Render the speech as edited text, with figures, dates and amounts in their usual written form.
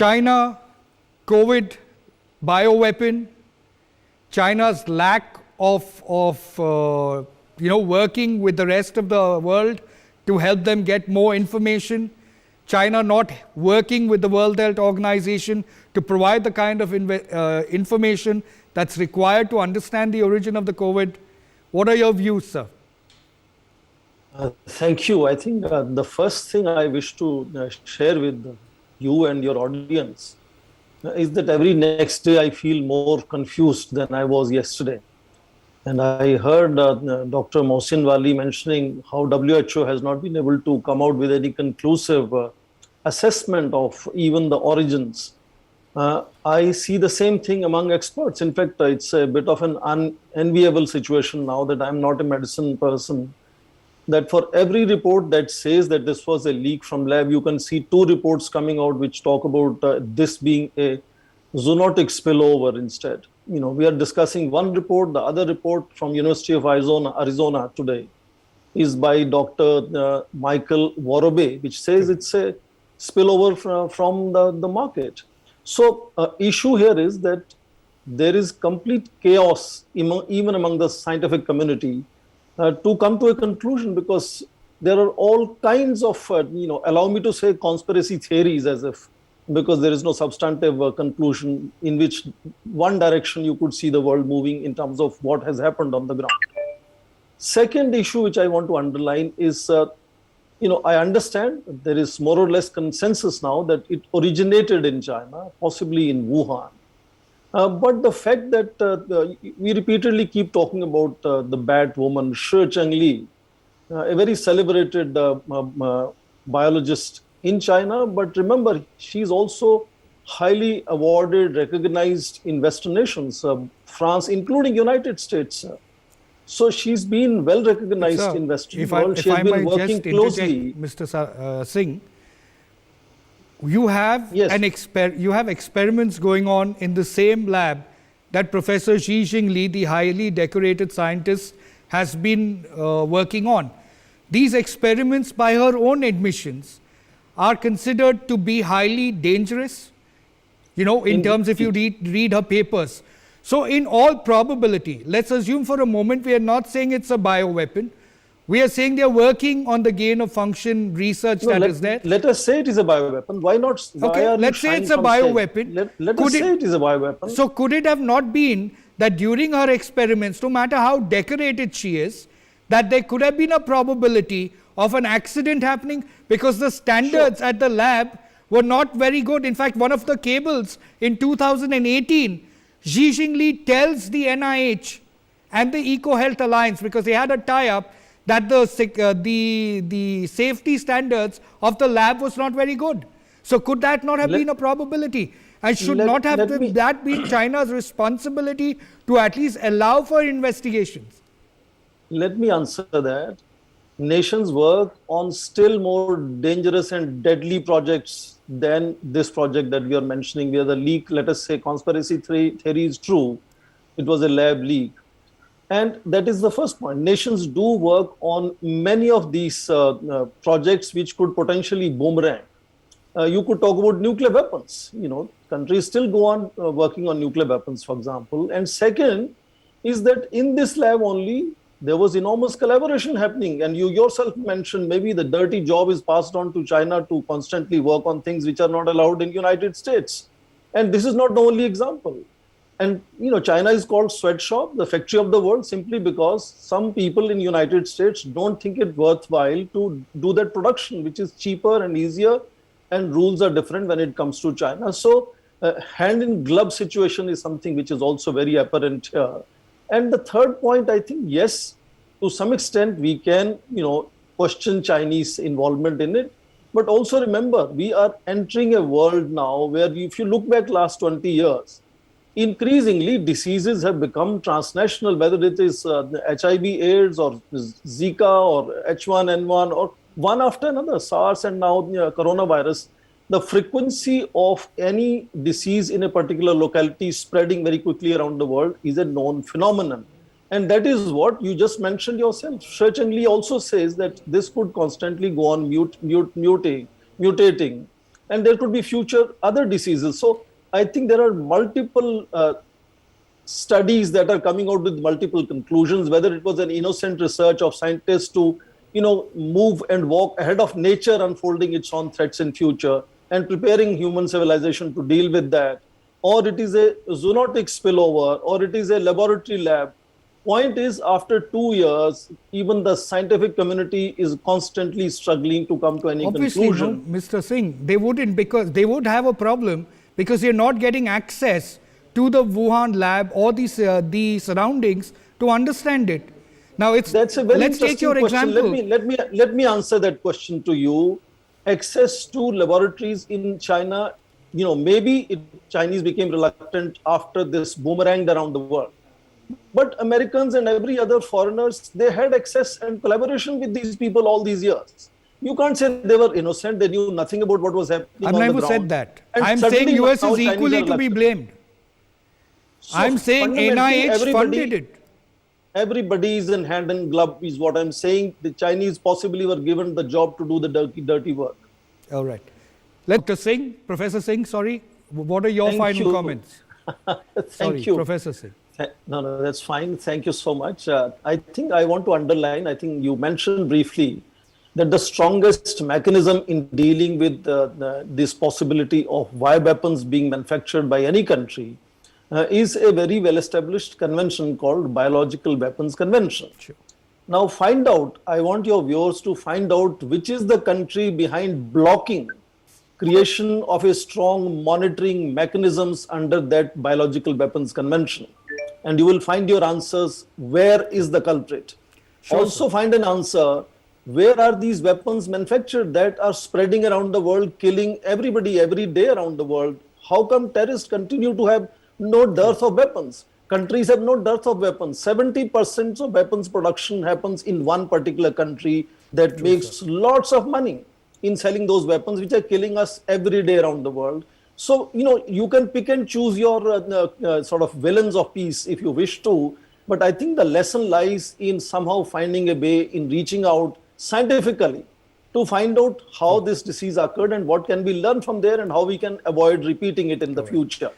China, COVID, bioweapon, China's lack of working with the rest of the world to help them get more information, China not working with the World Health Organization to provide the kind of information that's required to understand the origin of the COVID. What are your views, sir? Thank you. I think the first thing I wish to share with you and your audience is that every next day I feel more confused than I was yesterday. And I heard Dr. Mohsin Wali mentioning how WHO has not been able to come out with any conclusive assessment of even the origins. I see the same thing among experts. In fact, it's a bit of an unenviable situation now that I'm not a medicine person, that for every report that says that this was a leak from lab, you can see 2 reports coming out which talk about this being a zoonotic spillover instead. We are discussing one report. The other report from University of Arizona today is by Dr. Michael Worobey, which says it's a spillover from the market. So issue here is that there is complete chaos even among the scientific community to come to a conclusion, because there are all kinds of, allow me to say conspiracy theories, as if, because there is no substantive conclusion in which one direction you could see the world moving in terms of what has happened on the ground. Second issue which I want to underline is, I understand there is more or less consensus now that it originated in China, possibly in Wuhan. But the fact that we repeatedly keep talking about the Bat woman, Shi Chengli, a very celebrated biologist in China, but remember, she's also highly awarded, recognized in Western nations, France, including United States. So she's been well recognized in Western world. She has been working closely. Mr. Singh, you have experiments going on in the same lab that Professor Xi Jinping, the highly decorated scientist, has been working on. These experiments, by her own admissions, are considered to be highly dangerous, in terms if you read her papers. So in all probability, let's assume for a moment we are not saying it's a bioweapon. We are saying they are working on the gain of function research is there. Let us say it is a bioweapon. Why not? Okay, let's say it's a bioweapon. Let us say it is a bioweapon. So could it have not been that during her experiments, no matter how decorated she is, that there could have been a probability of an accident happening because the standards at the lab were not very good. In fact, one of the cables in 2018, Xi Jinping tells the NIH and the EcoHealth Alliance, because they had a tie-up, that the safety standards of the lab was not very good. So could that not have been a probability? And should not have that been China's responsibility to at least allow for investigations? Let me answer that. Nations work on still more dangerous and deadly projects than this project that we are mentioning, where the leak, let us say conspiracy theory is true, it was a lab leak. And that is the first point. Nations do work on many of these projects which could potentially boomerang. You could talk about nuclear weapons. Countries still go on working on nuclear weapons, for example. And second is that in this lab only, there was enormous collaboration happening. And you yourself mentioned maybe the dirty job is passed on to China to constantly work on things which are not allowed in the United States. And this is not the only example. And China is called sweatshop, the factory of the world, simply because some people in the United States don't think it worthwhile to do that production, which is cheaper and easier, and rules are different when it comes to China. So hand in glove situation is something which is also very apparent here. And the third point, I think, yes, to some extent we can, question Chinese involvement in it. But also remember, we are entering a world now where if you look back last 20 years, increasingly diseases have become transnational, whether it is HIV AIDS or Zika or H1N1 or one after another, SARS and now coronavirus. The frequency of any disease in a particular locality spreading very quickly around the world is a known phenomenon. And that is what you just mentioned yourself. Shi Jinping also says that this could constantly go on mutating. and there could be future other diseases. So I think there are multiple studies that are coming out with multiple conclusions, whether it was an innocent research of scientists to, move and walk ahead of nature unfolding its own threats in future and preparing human civilization to deal with that, or it is a zoonotic spillover, or it is a laboratory lab. Point is, after 2 years, even the scientific community is constantly struggling to come to any Obviously, conclusion. no, Mr. Singh, they wouldn't, because they would have a problem because you're not getting access to the Wuhan lab or the surroundings to understand it. Now, That's a very let's take interesting your question. example. Let me answer that question to you. Access to laboratories in China, Chinese became reluctant after this boomeranged around the world. But Americans and every other foreigners, they had access and collaboration with these people all these years. You can't say they were innocent. They knew nothing about what was happening I've on the never ground. said that. And I'm saying suddenly US now is Chinese equally are to be reluctant. blamed. So I'm saying fundamentally, NIH funded it. Everybody is in hand and glove is what I'm saying. The Chinese possibly were given the job to do the dirty work. All right. Dr. Singh, Professor Singh, sorry, what are your Thank final you. comments? Thank Sorry, you. Professor Singh. No, that's fine. Thank you so much. I think I want to underline, I think you mentioned briefly that the strongest mechanism in dealing with this possibility of bioweapons being manufactured by any country is a very well-established convention called Biological Weapons Convention. Sure. Now I want your viewers to find out which is the country behind blocking creation of a strong monitoring mechanisms under that Biological Weapons Convention. And you will find your answers, where is the culprit? Sure, Also find an answer, where are these weapons manufactured that are spreading around the world, killing everybody every day around the world? How come terrorists continue to have no dearth of weapons? Countries have no dearth of weapons. 70% of weapons production happens in one particular country that makes lots of money in selling those weapons, which are killing us every day around the world. So, you can pick and choose your sort of villains of peace if you wish to, but I think the lesson lies in somehow finding a way in reaching out scientifically to find out how this disease occurred and what can be learned from there and how we can avoid repeating it in the future.